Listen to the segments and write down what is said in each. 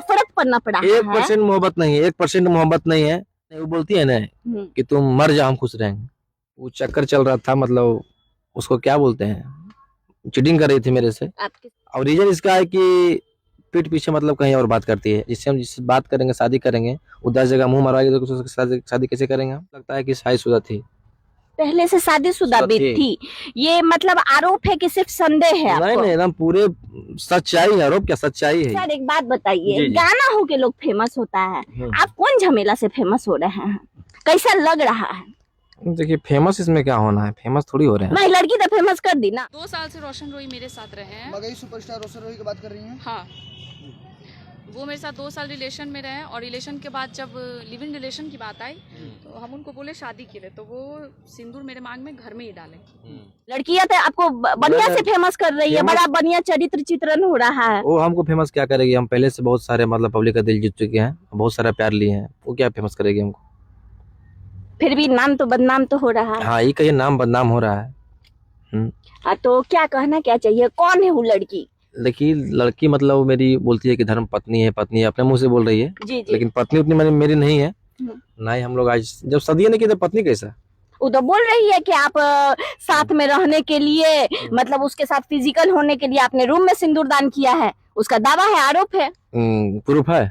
फर्क पड़ना पड़ा है। 1% मोहब्बत नहीं है, 1% मोहब्बत नहीं है। वो बोलती है ना कि तुम मर जाओ हम खुश रहेंगे। वो चक्कर चल रहा था, मतलब उसको क्या बोलते हैं, चीटिंग कर रही थी मेरे से। और रीजन इसका है कि पीठ पीछे मतलब कहीं और बात करती है, जिससे हम जिससे बात करेंगे, शादी करेंगे, वो 10 जगह मुंह मरवाएगी तो उससे शादी कैसे करेंगे। लगता है कि शादीशुदा थी, पहले से शादीशुदा भी थी। ये मतलब आरोप है कि सिर्फ संदेह है आपको? नहीं, एकदम पूरे सच्चाई है। आरोप क्या, सच्चाई है। सर एक बात बताइए, गाना हो के लोग फेमस होता है, आप कौन झमेला से फेमस हो रहे हैं, कैसा लग रहा है? देखिए फेमस इसमें क्या होना है, फेमस थोड़ी हो रहे हैं। मैं लड़की तो फेमस कर दी ना। 2 साल से रोशन रोही मेरे साथ रहे हैं। मगही सुपरस्टार रोशन रोही की बात कर रही हैं? हाँ, वो मेरे साथ 2 साल रिलेशन में रहे और रिलेशन के बाद जब लिव इन रिलेशन की बात आई तो हम उनको बोले शादी के लिए, तो वो सिंदूर मेरे मांग में घर में ही डाले। लड़कियां तो आपको बढ़िया से फेमस कर रही है, बड़ा बढ़िया चरित्र चित्रण हो रहा है। वो हमको फेमस क्या करेगी, हम पहले से बहुत सारे मतलब पब्लिक का दिल जीत चुके हैं, बहुत सारा प्यार लिए हैं, वो क्या फेमस करेगी हमको। फिर भी नाम तो बदनाम तो हो रहा है। हाँ, ये कहिए नाम बदनाम हो रहा है। तो क्या कहना क्या चाहिए, कौन है वो लड़की? देखिए लड़की मतलब वो मेरी बोलती है कि धर्म पत्नी है, पत्नी है, अपने मुंह से बोल रही है। जी। लेकिन पत्नी उतनी मेरी नहीं है ना ही। हम लोग आज जब शादी नहीं की तो पत्नी कैसा। वो तो बोल रही है कि आप साथ में रहने के लिए, मतलब उसके साथ फिजिकल होने के लिए आपने रूम में सिंदूर दान किया है, उसका दावा है, आरोप है। प्रूफ है,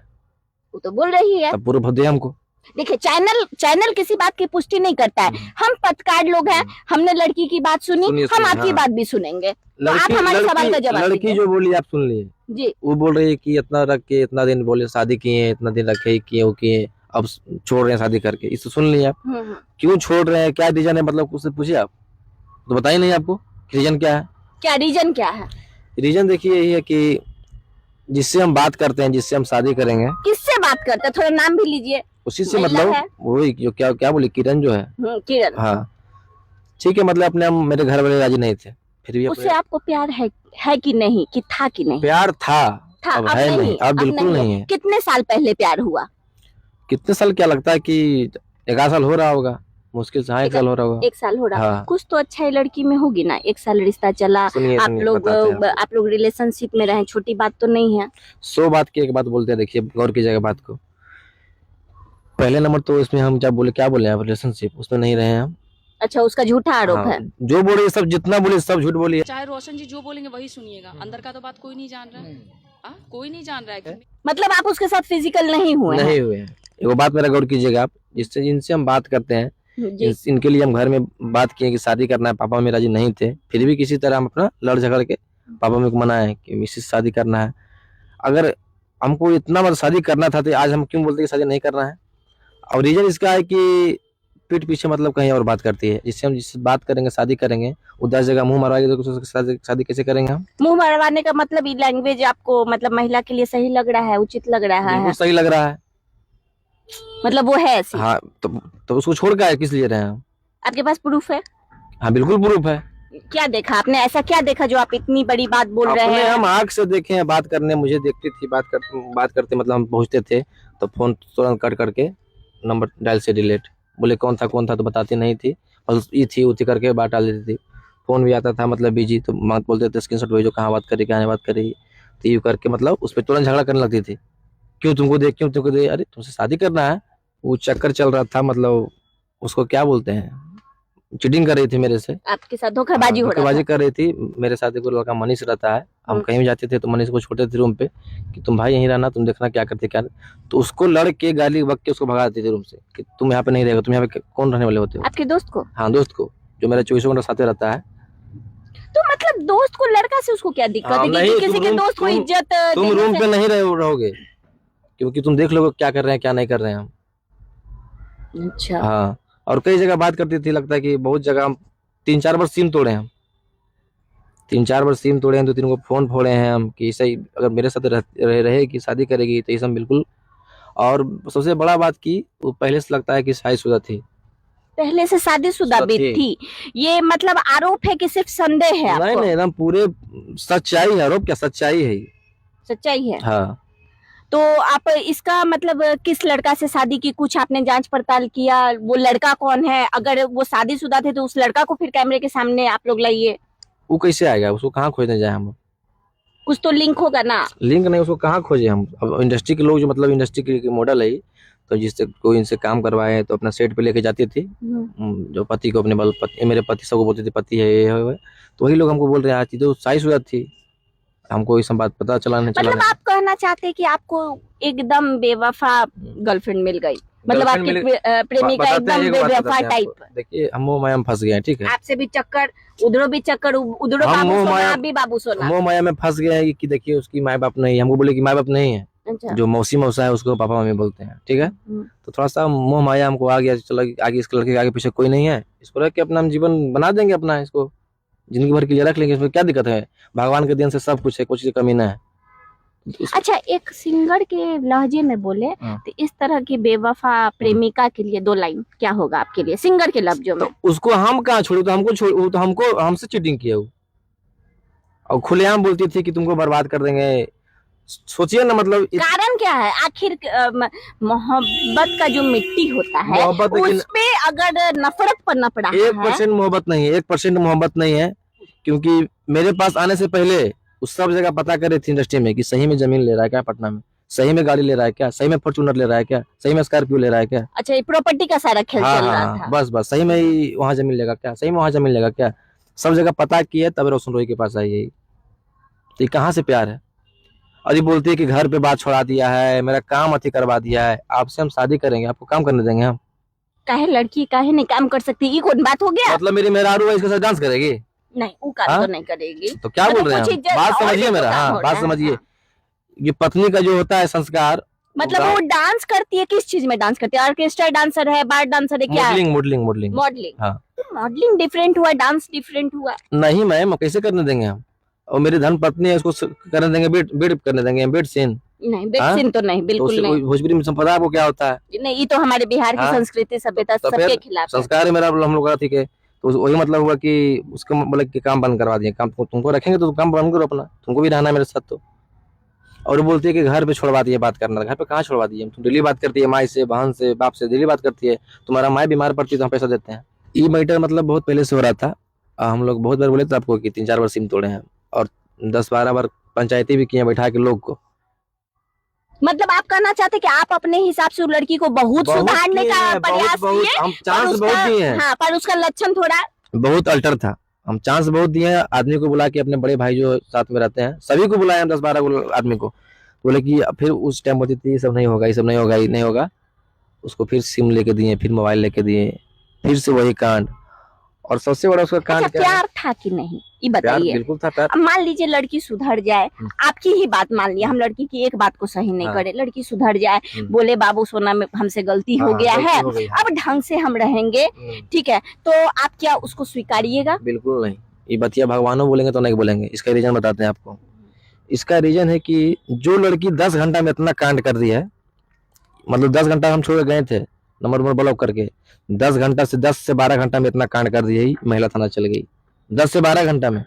वो तो बोल रही है। तब प्रूफ दे हमको। देखिए चैनल किसी बात की पुष्टि नहीं करता है, हम पत्रकार लोग हैं, हमने लड़की की बात सुनी, हम आपकी बात भी सुनेंगे, तो आप हमारे सवाल का जवाब दीजिए। लड़की जो बोली आप सुन लिए जी। वो बोल रही है कि इतना रख के, इतना दिन बोले शादी किए, इतना दिन रखे किए, वो किए, अब छोड़ रहे हैं शादी करके। इससे सुन लिया आप, क्यों छोड़ रहे हैं, क्या रीजन है, मतलब उससे पूछिए आप, तो बताइए नहीं आपको रीजन क्या है। क्या रीजन क्या है? रीजन देखिए यही है कि जिससे हम बात करते हैं, जिससे हम शादी करेंगे। किससे बात करते हैं, थोड़ा नाम भी लीजिए। उसी से मतलब वही जो क्या बोली, किरण जो है। किरण, हाँ ठीक है, मतलब अपने मेरे घर वाले राजी नहीं थे, फिर भी उससे आपको प्यार है कि नहीं, कि था कि नहीं? प्यार था, अब है नहीं, अब बिल्कुल नहीं है। कितने साल पहले प्यार हुआ? कितने साल, क्या लगता है कि 1 साल हो रहा होगा, मुश्किल से। 1 साल हो रहा होगा। 1 साल हो रहा। हाँ। कुछ तो अच्छा ही लड़की में होगी ना, 1 साल रिश्ता चला, आप लोग रिलेशनशिप में रहे, छोटी बात तो नहीं है। 100 बात की एक बात बोलते हैं, देखिए गौर कीजिएगा बात को। पहले नंबर तो इसमें हम क्या बोले रिलेशनशिप, उसमें नहीं रहे हैं हम। अच्छा, उसका झूठा आरोप है। जो बोले सब, जितना बोले सब झूठ बोलिए। चाहे रोशन जी जो बोलेंगे वही सुनिएगा, अंदर का तो बात कोई नहीं जान रहा है। कोई नहीं जान रहा है। मतलब आप उसके साथ फिजिकल नहीं हुए? नहीं हुए हैं। एगो बात मेरा गौर कीजिएगा आप, जिनसे हम बात करते हैं, इनके लिए हम घर में बात किए कि शादी करना है, पापा मेरा राजी नहीं थे, फिर भी किसी तरह हम अपना लड़ झगड़ के पापा मेरे को मनाए कि इससे शादी करना है। अगर हमको इतना मतलब शादी करना था तो आज हम क्यों बोलते कि शादी नहीं करना है। और रीजन इसका है कि पीठ पीछे मतलब कहीं और बात करती है, जिससे हम जिससे बात करेंगे, शादी करेंगे, वो 10 जगह मुंह मरवाएगी तो उससे शादी कैसे करेंगे हम। मुंह मरवाने का मतलब ये लैंग्वेज आपको मतलब महिला के लिए सही लग रहा है, उचित लग रहा है? सही लग रहा है, मतलब वो है ऐसी। हाँ, तो उसको छोड़ कर किस लिए रहे हैं हम। आपके पास प्रूफ है? हाँ बिल्कुल प्रूफ है। क्या देखा आपने, ऐसा क्या देखा जो आप इतनी बड़ी बात बोल रहे हैं? हम आँख से देखे हैं, बात करने मुझे देखती थी, बात करते मतलब हम पहुंचते थे तो फोन तुरंत कट करके नंबर डायल से डिलीट, बोले कौन था तो बताती नहीं थी, और ये थी उठी करके बात डाल देती थी। फोन भी आता था मतलब बिजी, तो बोलते थे स्क्रीनशॉट भेजो, कहाँ बात करी, कहाँ बात करी, तो ये करके मतलब उस पर तुरंत झगड़ा करने लगती थी। क्यों तुमको दे, अरे तुमसे शादी करना है। वो चक्कर चल रहा था, मतलब उसको क्या बोलते हैं, चीटिंग कर रही थी मेरे से। आपके साथ धोखाबाजी कर रही थी। मेरे साथ एक लड़का मनीष रहता है, हम कहीं भी जाते थे तो मनीष को छोटे थे रूम पे कि तुम भाई यहीं रहना, तुम देखना क्या करते क्या, तो उसको लड़के गाली बक के उसको भगा देती थी रूम से कि तुम यहाँ पे नहीं रहेगा, तुम यहाँ पे कौन रहने वाले होते हो। आपके दोस्त को? हाँ दोस्त को, जो मेरा 24 घंटा साथ रहता है। तो मतलब दोस्त को लड़का से उसको क्या दिक्कत है कि किसी के दोस्त को इज्जत? तुम रूम पे नहीं रहोगे क्योंकि तुम देख लोगे क्या कर रहे हैं क्या नहीं कर रहे हैं हम। अच्छा। हाँ, और कई जगह बात करती थी, लगता है कि बहुत जगह हम 3-4 बार सिम तोड़े हैं, 3-4 बार सिम तोड़े हैं, 2-3 को फोन फोड़े हैं हम कि सही अगर मेरे साथ रहेगी शादी करेगी तो ये सब बिल्कुल। और सबसे बड़ा बात की वो पहले से लगता है कि शादीशुदा थी, पहले से शादीशुदा भी थी। ये मतलब आरोप है कि सिर्फ संदेह है आपको? नहीं, एकदम पूरे सच्चाई है। आरोप क्या, सच्चाई है। सच्चाई है। हाँ। तो आप इसका मतलब किस लड़का से शादी की, कुछ आपने जांच पड़ताल किया, वो लड़का कौन है? अगर वो शादीशुदा थे तो उस लड़का को फिर कैमरे के सामने आप लोग लाइए। वो कैसे आएगा, उसको कहाँ खोजने जाए हम। कुछ तो लिंक होगा ना। लिंक नहीं, उसको कहाँ खोजे हम। अब इंडस्ट्री के लोग जो मतलब इंडस्ट्री के मॉडल है, तो जिससे कोई इनसे काम करवाए तो अपना सेट पे लेके जाती थी। जो पति को अपने मेरे पति सबको बोलते थे पति है ये है, तो वही लोग हमको बोल रहे हैं आज तो शादीशुदा थी, हमको ये सब बात पता चला नहीं। मतलब आप कहना चाहते हैं कि आपको एकदम बेवफा गर्लफ्रेंड मिल गई, मतलब आपकी प्रेमिका एकदम बेवफा टाइप। देखिए हम मोह माया में फंस गए हैं, ठीक है। आपसे भी चक्कर, उधरों भी चक्कर, उधरों बाबू सोना, आप भी बाबू सोना। मोह माया में फंस गए हैं कि देखिए उसकी माँ बाप नहीं है, हमको बोले कि माँ बाप नहीं है। अच्छा। जो मौसी मौसा है उसको पापा मम्मी बोलते हैं, ठीक है। तो थोड़ा सा मोह माया हमको आ गया, चलो आगे इस लड़के के आगे पीछे कोई नहीं है, इसको रख के अपना हम जीवन बना देंगे, अपना इसको जिंदगी भर के लिए रख लेंगे, इसमें क्या दिक्कत है। भगवान के देन से सब कुछ है, कुछ चीज कमी ना है। अच्छा, एक सिंगर के लहजे में बोले तो इस तरह की बेवफा प्रेमिका के लिए 2 लाइन क्या होगा आपके लिए, सिंगर के लफ्जों में? तो उसको हम कहाँ छोड़े, तो हमको छोड़, तो हमको हमसे चीटिंग किया वो, और खुलेआम बोलती थी कि तुमको बर्बाद कर देंगे। सोचिए ना, मतलब कारण क्या है आखिर? मोहब्बत का जो मिट्टी होता है उस पे अगर नफरत पड़ना पड़ा है। 1% मोहब्बत नहीं है, 1% मोहब्बत नहीं है, क्योंकि मेरे पास आने से पहले उस सब जगह पता करे थी इंडस्ट्री में कि सही में जमीन ले रहा है क्या पटना में, सही में गाड़ी ले रहा है क्या, सही में फॉर्च्यूनर ले रहा है क्या, सही में स्कॉर्पियो ले रहा है क्या। अच्छा, ये प्रॉपर्टी का सारा खेल चल रहा था। बस सही में ही वहाँ जमीन लेगा क्या, सही में वहाँ जमीन लेगा क्या, सब जगह पता किए तब रोशन रोई के पास आई। यही तो कहाँ से प्यार है। और ये बोलती है कि घर पे बात छोड़ा दिया है, मेरा काम अति करवा दिया है, आपसे हम शादी करेंगे, आपको काम करने देंगे हम। काहे लड़की काहे नहीं काम कर सकती, ये कौन बात हो गया? मतलब मेरी मेहरारू है, इसके साथ डांस करेगी? नहीं, वो काम तो नहीं करेगी। तो क्या बोल रहे हैं, बात समझिए मेरा। हाँ, बात समझिए। ये पत्नी का जो होता है संस्कार, मतलब वो डांस करती है, किस चीज में डांस करती है? ऑर्केस्ट्रा डांसर है, बार डांसर है, क्या? मॉडलिंग। हाँ, मॉडलिंग डिफरेंट हुआ, डांस डिफरेंट हुआ। नहीं मैम, कैसे करने देंगे हम? और मेरी धर्म पत्नी है, उसको करने देंगे बेड करने देंगे, बेड सीन नहीं, बेड सीन तो नहीं, बिल्कुल तो नहीं। भोजपुरी में संपदा आपको क्या होता है? नहीं, ये तो हमारे बिहार की संस्कृति सभ्यता सबके खिलाफ है। संस्कार है मेरा, हम लोग का, ठीक है। तो वही मतलब हुआ कि उसको मतलब कि काम बंद करवा दिए, काम तुमको रखेंगे तो काम बंद करो अपना, तुमको भी रहना है मेरे साथ। तो और वो बोलती है कि घर पे छोड़वा दिए बात करना। घर पे कहाँ छोड़वा दिए, तुम डेली बात करती है माँ से, बहन से, बाप से डेली बात करती है। तुम्हारा माँ बीमार पड़ती है तो हम पैसा देते हैं। ये मैटर मतलब बहुत पहले से हो रहा था। हम लोग बहुत बार बोले थे आपको कि 3-4 बार सिम तोड़े हैं, और 10-12 बार पंचायती भी किए बैठा के लोग को। मतलब आप कहना चाहते कि आप अपने हिसाब से उस लड़की को बहुत सुधारने का प्रयास किए, हम चांस बहुत दिए हैं। हाँ, पर उसका लक्षण थोड़ा बहुत अल्टर था। हम चांस बहुत दिए हैं, आदमी को बुला के, अपने बड़े भाई जो साथ में रहते हैं सभी को बुलाए हम, 10-12 आदमी को। बोले कि फिर उस टाइम बोलती थी ये सब नहीं होगा, ये सब नहीं होगा, ये नहीं होगा। उसको फिर सिम लेके दिए, फिर मोबाइल लेके दिए, फिर से वही कांड। और सबसे बड़ा उसका कांड क्या प्यार था कि नहीं, ये बताइए। बिल्कुल था प्यार। मान लीजिए लड़की सुधर जाए, आपकी ही बात मान लिया, हम लड़की की एक बात को सही नहीं करे, लड़की सुधर जाए, बोले बाबू सोना में हमसे गलती हो गया है, अब ढंग से हम रहेंगे, ठीक है, तो आप क्या उसको स्वीकारिएगा? बिल्कुल नहीं। ये बतिया भगवानों बोलेंगे तो नहीं बोलेंगे। इसका रीजन बताते हैं आपको। इसका रीजन है कि जो लड़की 10 घंटा में इतना कांड कर दिया है, मतलब 10 घंटा हम छोड़ गए थे नंबर ब्लॉक करके, 10 घंटा से 10 से 12 घंटा में इतना कांड कर दिया ही महिला थाना चल गई। 10 से 12 घंटा में,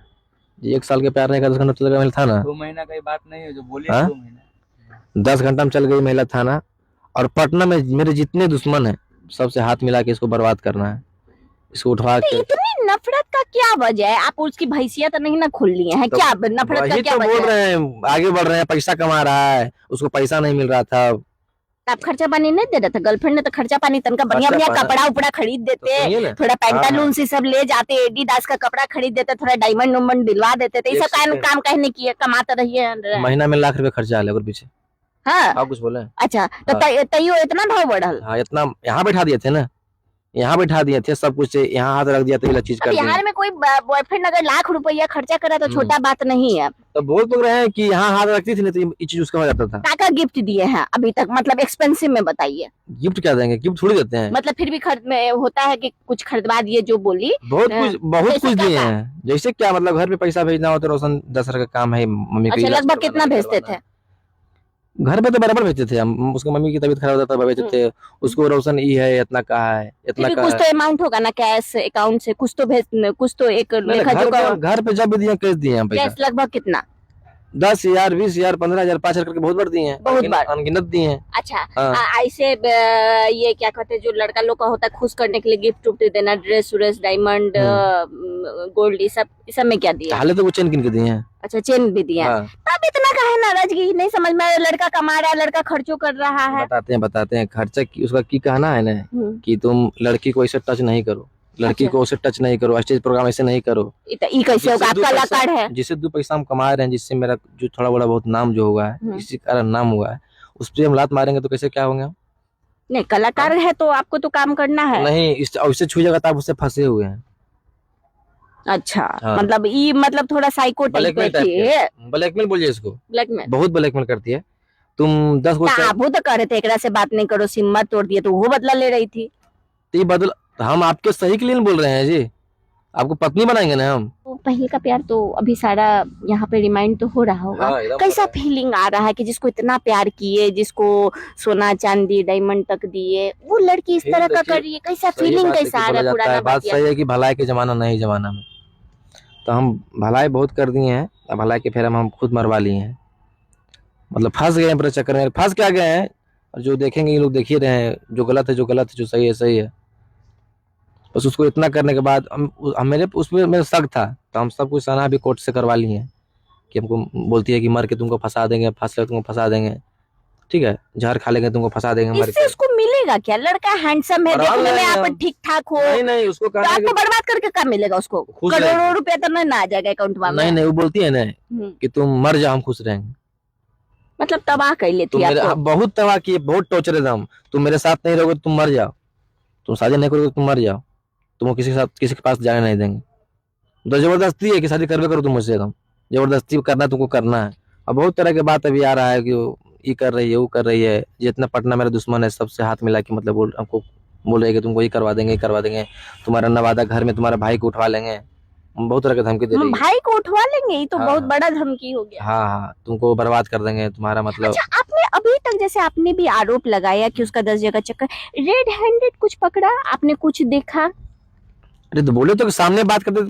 1 साल के प्यार नहीं कर 10 घंटा चल गया महिला थाना। 2 महीना का बात नहीं है जो बोली, 2 महीना 10 घंटा में चल गई महिला थाना। और पटना में मेरे जितने दुश्मन है सबसे हाथ मिला के इसको बर्बाद करना है, इसको उठवा के। इतनी नफरत का क्या वजह है? आप उसकी भैंसियत तो नहीं ना खोल लिए हैं, क्या नफरत का क्या वजह है? बोल रहे हैं आगे बढ़ रहे हैं, पैसा कमा रहा है, उसको पैसा नहीं मिल रहा था। आप खर्चा पानी नहीं दे रहा था? गर्लफ्रेंड ने तो खर्चा पानी तनका बढ़िया बढ़िया कपड़ा उपड़ा खरीद देते, थोड़ा पैंटालून से सब ले जाते, एडिडास का कपड़ा खरीद देते, थोड़ा डायमंड उमंड दिलवा देते थे। ये सब काम कहने की कमाते रहिए। महीना में लाख रुपए खर्चा है पीछे। हाँ, आप कुछ बोले? अच्छा, तो तैयो इतना भाव बढ़ल? हाँ, इतना। यहाँ बैठा दिए थे ना, यहाँ बैठा दिए थे, सब कुछ यहाँ हाथ रख दिया तो ये चीज कर दिया। बिहार में कोई बॉयफ्रेंड अगर लाख रुपया खर्चा करा तो छोटा बात नहीं है। तो बोल तो रहे हैं कि यहाँ हाथ रखती थी ना तो ये चीज उसका हो जाता था। क्या गिफ्ट दिए हैं अभी तक, मतलब एक्सपेंसिव में बताइए। गिफ्ट क्या देंगे, गिफ्ट थोड़ी देते हैं। मतलब फिर भी खर्च में होता है कि कुछ खरीदवा दिए, जो बोली बहुत कुछ दिए हैं। जैसे क्या मतलब घर पे पैसा भेजना हो तो रोशन 10 का काम है, मम्मी को। अच्छा, लगभग कितना भेजते थे? घर पे तो बराबर भेजते थे हम। उसकी मम्मी की तबीयत खराब होता था, भेजते थे उसको। रोशन ई है इतना कहा है, इतना का कुछ तो अमाउंट होगा ना, कैश अकाउंट से कुछ तो भेज, कुछ तो एक घर पे जब भी दिए कैश दिए हम पैसा। कैश लगभग कितना? 10,000, 20,000, 15,000, 5,000 करके बहुत बार दिए हैं, बहुत बार। अनगिनत दिए हैं। अच्छा हाँ। ऐसे ये क्या कहते हैं जो लड़का लोग का होता है खुश करने के लिए गिफ्ट उफ्ट देना, ड्रेस व्रेस, डायमंड, गोल्ड, ये सब में क्या दिया? हाले तो वो चेन किन के दिए हैं। अच्छा चेन भी दिया। हाँ। तब इतना काहे नाराजगी? नहीं समझ में आया, लड़का कमा रहा है, लड़का खर्चों कर रहा है। बताते हैं खर्चा की उसका की कहना है ना कि तुम लड़की को ऐसे टच नहीं करो, लड़की को ऐसे टच नहीं करो, स्टेज प्रोग्राम ऐसे नहीं करो। ई कैसे होगा? आप कलाकार है। जिससे 2 पैसा हम कमा रहे हैं, जिससे मेरा जो थोड़ा बड़ा बहुत नाम जो हुआ है, इसी कारण नाम हुआ है, उस पर हम लात मारेंगे तो कैसे क्या होंगे हम? नहीं कलाकार है तो आपको तो काम करना है। नहीं, इससे छू जाएगा तो आप उससे फंसे हुए हैं। अच्छा हाँ। मतलब थोड़ा साइको टाइप है। ब्लैकमेल बोलिए इसको। ब्लैकमेल बहुत ब्लैकमेल करती है। तुम 10 गो आप तो कह रहे थे एकरा से बात नहीं करो, सिम्मत तोड़ दिए, तो वो बदला ले रही थी। बदल हम आपके सही के लिए बोल रहे हैं जी, आपको पत्नी बनाएंगे ना हम। तो पहले का प्यार तो अभी सारा यहाँ पे रिमाइंड तो हो रहा होगा। हाँ, एकदम कैसा फीलिंग आ रहा है कि जिसको इतना प्यार किए, जिसको सोना चांदी डायमंड तक दिए, वो लड़की इस तरह का कर रही है? कैसा फीलिंग कैसा आ रहा है? पुराना बात सही है कि भलाई के जमाना नहीं जमाना में, तो हम भलाई बहुत कर दिए हैं, अब भलाई के फेरा में हम खुद मरवा लिए हैं। मतलब फंस गए हैं पूरे चक्कर में। फंस क्या गए हैं, और जो देखेंगे ये लोग देख ही रहे हैं, जो गलत है जो गलत है, जो सही है सही है। बस उसको इतना करने के बाद मेरे उसमें मेरा शक था, तो हम सब कुछ सना भी कोर्ट से करवा लिए हैं कि हमको बोलती है कि मर के तुमको फंसा देंगे, फंस ले तुमको फंसा देंगे, ठीक है, जहर खा लेंगे तुमको फंसा देंगे मर इससे के। उसको मिलेगा क्या? लड़का हैंडसम है, देखने में आप ठीक ठाक हो, नहीं उसको तो आपको बर्बाद करके क्या मिलेगा? उसको करोड़ों रुपया तो नहीं आ जाएगा अकाउंट में? नहीं वो बोलती है ना कि तुम मर जाओ हम खुश रहेंगे। मतलब तबाह कर लेती है आपको। बहुत तबाह की, बहुत टॉर्चर है दम। तुम मेरे साथ नहीं रहोगे तुम मर जाओ, तुम शादी नहीं करोगे तुम मर जाओ, तुमको किसी के साथ किसी के पास जाने नहीं देंगे। तो जबरदस्ती है कि शादी करवे करो तुम मुझसे, तुम जबरदस्ती करना तुमको करना है। अब बहुत तरह के बात अभी आ रहा है कि ये कर रही है वो कर रही है, जितना पटना मेरा दुश्मन है सबसे हाथ मिला के मतलब हमको बोल रहे हैं कि तुमको ये करवा देंगे, तुम्हारा नवादा घर में तुम्हारे भाई को उठवा लेंगे, बहुत तरह की धमकी दे रही है। भाई को उठवा लेंगे? ये तो हाँ, बहुत बड़ा धमकी हो गया। हाँ तुमको बर्बाद कर देंगे तुम्हारा मतलब। अच्छा आपने अभी तक जैसे आपने भी आरोप लगाया कि उसका 10 जगह चक्कर, रेड हैंडेड कुछ पकड़ा आपने, कुछ देखा? अरे तो बोले तो सामने बात करते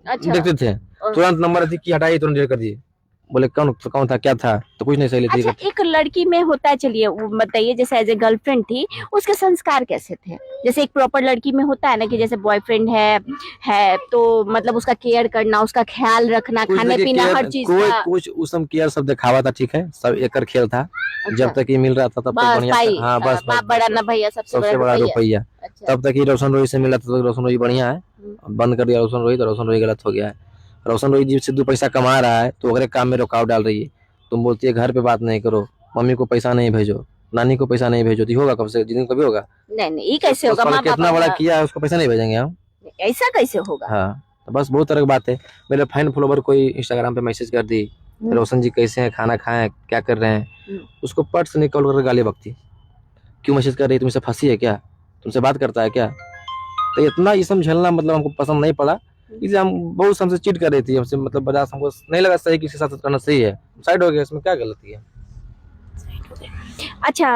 अच्छा। देखते थे, तुरंत नंबर की हटाई, तुरंत डिलीट कर दिए। बोले कौन था क्या था, तो कुछ नहीं सही। अच्छा एक लड़की में होता है, चलिए वो बताइए, जैसे एज ए गर्लफ्रेंड थी उसके संस्कार कैसे थे? जैसे एक प्रॉपर लड़की में होता है ना कि जैसे बॉयफ्रेंड है तो मतलब उसका केयर करना, उसका ख्याल रखना, खाने पीना हर चीज का। कुछ उस समय केयर सब दिखावा था, ठीक है, सब एकर खेल था। जब तक ये मिल रहा था तब तक बढ़िया था। हाँ बस बाप बड़ा ना भैया, सबसे बड़ा रुपया। तब तक ही रोशन रोही से मिला था, तो रोशन रोही बढ़िया है, बंद कर दिया रोशन रोही, तो रोशन रोही गलत हो गया है। रोशन रोही जिससे 2 पैसा कमा रहा है तो अगले काम में रुकावट डाल रही है। तुम बोलती है घर पे बात नहीं करो, मम्मी को पैसा नहीं भेजो, नानी को पैसा नहीं भेजो, तो होगा कब से? जिंदगी कभी होगा? नहीं ये कैसे होगा? माँ कितना बड़ा किया है उसको पैसा नहीं भेजेंगे हम? ऐसा कैसे होगा? हाँ तो बस बहुत तरह की बात है। मेरे फैन फॉलोवर कोई इंस्टाग्राम पे मैसेज कर दी, रोशन जी कैसे हैं, खाना खाएं, क्या कर रहे हैं, उसको पट से निकल कर गाली बकती, क्यों मैसेज कर रही, तुमसे फंसी है क्या, तुमसे बात करता है क्या? तो इतना ये सब झेलना मतलब हमको पसंद नहीं पड़ा, इसलिए हम बहुत हमसे चीट कर रही थी, हमसे मतलब बजाज हमको नहीं लगा सही किसी के साथ करना सही है, साइड हो गया, इसमें क्या गलती है? अच्छा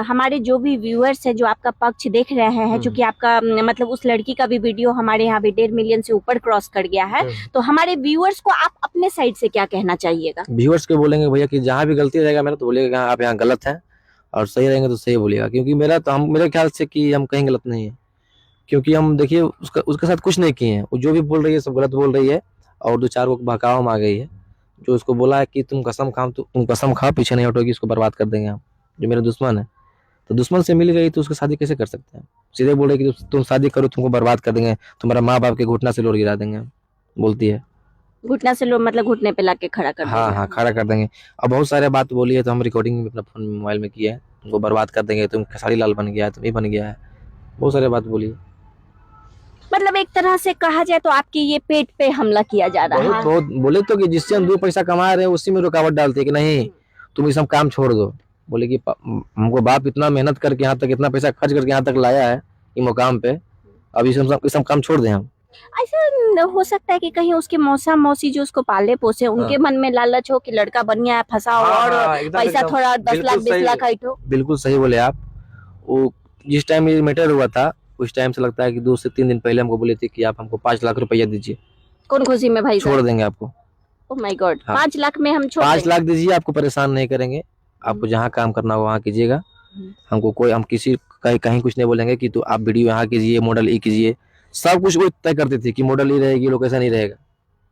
हमारे जो भी व्यूअर्स है जो आपका पक्ष देख रहे हैं, जो कि आपका मतलब उस लड़की का भी वीडियो हमारे यहाँ भी 1.5 मिलियन से ऊपर क्रॉस कर गया है, तो हमारे व्यूअर्स को आप अपने साइड से क्या कहना चाहिएगा? व्यूअर्स को बोलेंगे भैया कि जहाँ भी गलती रहेगा मेरा तो बोलिएगा आप यहाँ गलत है, और सही रहेंगे तो सही बोलिएगा, क्योंकि मेरे ख्याल से कि हम कहीं गलत नहीं है, क्योंकि हम देखिए उसके साथ कुछ नहीं किए हैं, वो जो भी बोल रही है सब गलत बोल रही है, और 2-4 को बहकावा में आ गई है, जो उसको बोला है कि तुम कसम खाओ पीछे नहीं हटोगी, इसको बर्बाद कर देंगे हम, जो मेरे दुश्मन है। तो दुश्मन से मिल गई तो उसकी शादी कैसे कर सकते हैं? सीधे बोल रहे कि तुम शादी करो तुमको बर्बाद कर देंगे, तुम्हारा माँ बाप के घुटना से लोर गिरा देंगे, बोलती है। घुटना से लोग मतलब घुटने पे लाके खड़ा कर देंगे? हाँ खड़ा कर देंगे। अब बहुत सारे बात बोली है, तो हम रिकॉर्डिंग भी अपना फोन मोबाइल में किया है, तुमको बर्बाद कर देंगे, तुम खेसारी लाल बन गया है, तुम ये बन गया है, बहुत सारे बात बोली है। मतलब एक तरह से कहा जाए तो आपकी ये पेट पे हमला किया जा रहा है। बहुत बोले तो कि जिससे हम 2 पैसा कमा रहे हैं उसी में रुकावट डालते है कि नहीं तुम ये सब काम छोड़ दो। बोले कि हमको बाप इतना मेहनत करके यहाँ तक, इतना पैसा खर्च करके यहाँ तक लाया है ये मुकाम पे, अब ये सब काम छोड़ दें हम? ऐसा हो सकता है कि कहीं उसके मौसा मौसी जो उसको पाले पोसे उनके मन में लालच हो कि लड़का बढ़िया है, फंसा और पैसा थोड़ा 10 लाख 20 लाख आइटो। बिल्कुल सही बोले आप। वो जिस टाइम ये मैटर हुआ था उस टाइम से लगता है कि 2 से 3 दिन पहले हमको बोले थे कि आप हमको 5 लाख रुपया दीजिए, कौन खुशी में भाई छोड़ देंगे आपको। ओह माय गॉड, हाँ। 5 लाख में हम छोड़ 5 देंगे। लाख दीजिए, आपको परेशान नहीं करेंगे, आपको जहाँ काम करना हो वहाँ कीजिएगा। हम किसी कहीं कहीं कुछ नहीं बोलेंगे कि तो आप वीडियो यहाँ कीजिए, मॉडल ई कीजिए, सब कुछ वो तय करते थे कि मॉडल ई रहेगी, लोकेशन ही रहेगा।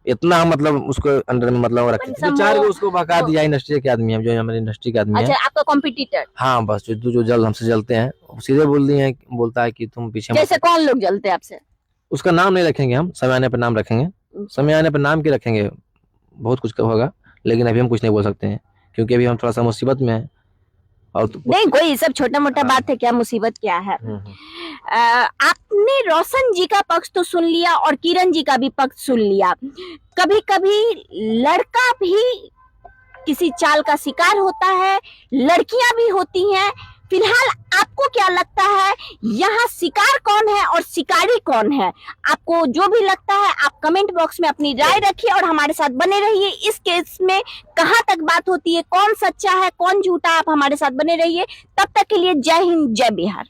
इतना हम मतलब उसको अंडर में मतलब रखते थे। 4 को उसको भगा दिया, इंडस्ट्री के आदमी है, जो हमारे इंडस्ट्री के आदमी है। अच्छा, आपका कॉम्पिटिटर? हाँ, बस जो जल्द हमसे जलते हैं, सीधे बोलता है कि तुम पीछे जैसे कौन लोग जलते हैं आपसे? उसका नाम नहीं रखेंगे हम, समय आने पर नाम रखेंगे, समय आने पर नाम के रखेंगे, बहुत कुछ होगा, लेकिन अभी हम कुछ नहीं बोल सकते हैं क्योंकि अभी हम थोड़ा सा मुसीबत में हैं। और नहीं, कोई सब छोटा मोटा बात है, क्या मुसीबत क्या है। आपने रोशन जी का पक्ष तो सुन लिया और किरण जी का भी पक्ष सुन लिया। कभी कभी लड़का भी किसी चाल का शिकार होता है, लड़कियां भी होती हैं। फिलहाल आपको क्या लगता है, यहाँ शिकार कौन है और शिकारी कौन है? आपको जो भी लगता है आप कमेंट बॉक्स में अपनी राय रखिए और हमारे साथ बने रहिए। इस केस में कहाँ तक बात होती है, कौन सच्चा है कौन झूठा, आप हमारे साथ बने रहिए। तब तक के लिए जय हिंद, जय बिहार।